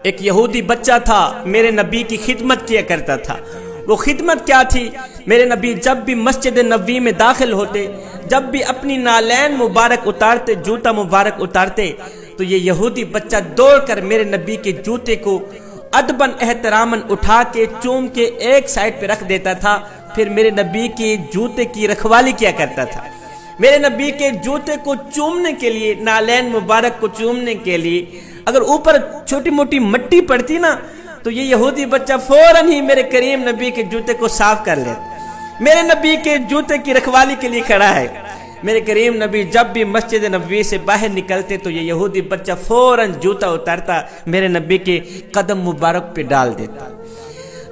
ایک یہودی بچہ تھا، میرے نبی کی خدمت کیا کرتا تھا۔ وہ خدمت کیا تھی؟ میرے نبی جب بھی مسجد نبوی میں داخل ہوتے، جب بھی اپنی نالین مبارک اتارتے، جوتا مبارک اتارتے، تو یہ یہودی بچہ دوڑ کر میرے نبی کے جوتے کو ادباً احتراماً اٹھا کے چوم کے ایک سائڈ پہ رکھ دیتا تھا، پھر میرے نبی کے جوتے کی رکھوالی کیا کرتا تھا۔ میرے نبی کے جوتے کو چومنے کے لیے، نالین مبارک کو چومنے کے لیے اگر اوپر چھوٹی موٹی مٹی پڑتی نا تو یہ یہودی بچہ فوراً ہی میرے کریم نبی کے جوتے کو صاف کر لیتا، میرے نبی کے جوتے کی رکھوالی کے لیے کھڑا ہے۔ میرے کریم نبی جب بھی مسجد نبوی سے باہر نکلتے تو یہ یہودی بچہ فوراً جوتا اتارتا، میرے نبی کے قدم مبارک پہ ڈال دیتا۔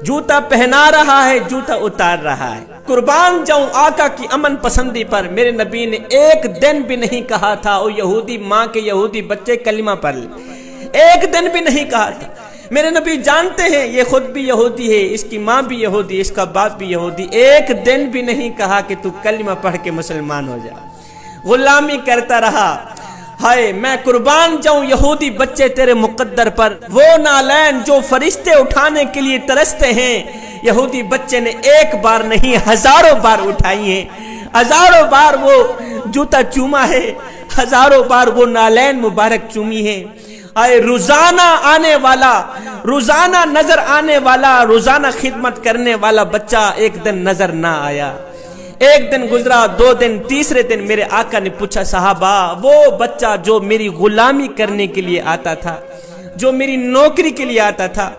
جوتا پہنا رہا ہے، جوتا اتار رہا ہے۔ قربان جاؤں آقا کی امن پسندی پر، میرے نبی نے ایک دن بھی نہیں کہا تھا او یہودی ماں کے یہودی بچے کلمہ پڑھ لے، ایک دن بھی نہیں کہا تھا۔ میرے نبی جانتے ہیں یہ خود بھی یہودی ہے، اس کی ماں بھی یہودی، اس کا باپ بھی یہودی، ایک دن بھی نہیں کہا کہ تو کلمہ پڑھ کے مسلمان ہو جا۔ غلامی کرتا رہا۔ ہائے میں قربان جاؤں یہودی بچے تیرے مقدر پر، وہ نالین جو فرشتے اٹھانے کے لیے ترستے ہیں، یہودی بچے نے ایک بار نہیں ہزاروں بار اٹھائی ہیں، ہزاروں بار وہ جوتا چوما ہے، ہزاروں بار وہ نالین مبارک چومی ہے۔ آئے روزانہ آنے والا، روزانہ نظر آنے والا، روزانہ خدمت کرنے والا بچہ ایک دن نظر نہ آیا۔ ایک دن گزرا، دو دن، تیسرے دن میرے آقا نے پوچھا صحابہ وہ بچہ جو میری غلامی کرنے کے لیے آتا تھا، جو میری نوکری کے لیے آتا تھا،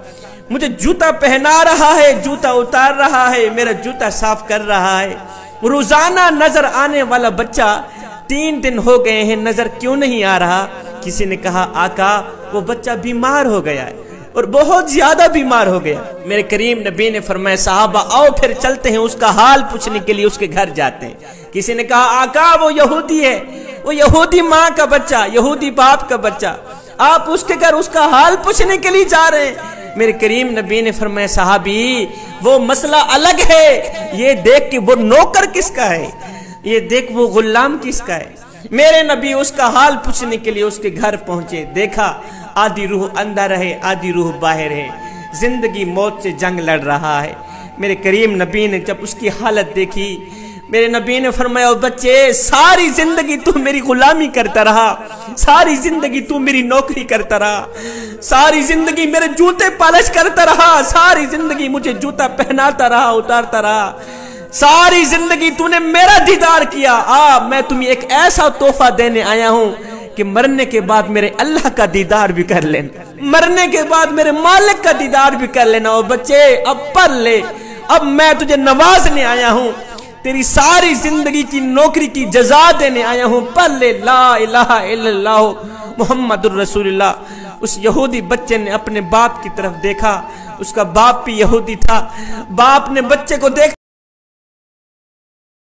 مجھے جوتا پہنا رہا ہے، جوتا اتار رہا ہے، میرا جوتا صاف کر رہا ہے، روزانہ نظر آنے والا بچہ 3 دن ہو گئے ہیں، نظر کیوں نہیں آ رہا؟ کسی نے کہا آقا وہ بچہ بیمار ہو گیا ہے اور بہت زیادہ بیمار ہو گیا۔ میرے کریم نبی نے فرمایا صحابہ آؤ پھر چلتے ہیں، اس کا حال پوچھنے کے لیے اس کے گھر جاتے ہیں۔ کسی نے کہا آقا وہ یہودی ہے، وہ یہودی ماں کا بچہ، یہودی باپ کا بچہ، آپ اس کے گھر اس کا حال پوچھنے کے لیے جا رہے ہیں۔ میرے کریم نبی نے فرمایا صحابی وہ مسئلہ الگ ہے، یہ دیکھ کہ وہ نوکر کس کا ہے، یہ دیکھ وہ غلام کس کا ہے۔ میرے نبی اس کا حال پوچھنے کے لیے اس کے گھر پہنچے، دیکھا آدھی روح اندر ہے، آدھی روح باہر ہے، زندگی موت سے جنگ لڑ رہا ہے۔ میرے کریم نبی نے جب اس کی حالت دیکھی، میرے نبی نے فرمایا بچے ساری زندگی تو میری غلامی کرتا رہا، ساری زندگی تو میری نوکری کرتا رہا، ساری زندگی میرے جوتے پالش کرتا رہا، ساری زندگی مجھے جوتا پہناتا رہا، اتارتا رہا، ساری زندگی تو نے میرا دیدار کیا۔ میں تمہیں ایک ایسا تحفہ دینے آیا ہوں کہ مرنے کے بعد میرے اللہ کا دیدار بھی کر لینا، مرنے کے بعد میرے مالک کا دیدار بھی کر لینا۔ اور بچے اب پڑھ لے، اب میں تجھے نوازنے آیا ہوں، تیری ساری زندگی کی نوکری کی جزا دینے آیا ہوں، پڑھ لے لا الہ الا اللہ محمد الرسول اللہ۔ اس یہودی بچے نے اپنے باپ کی طرف دیکھا، اس کا باپ بھی یہودی تھا، باپ نے بچے کو دیکھ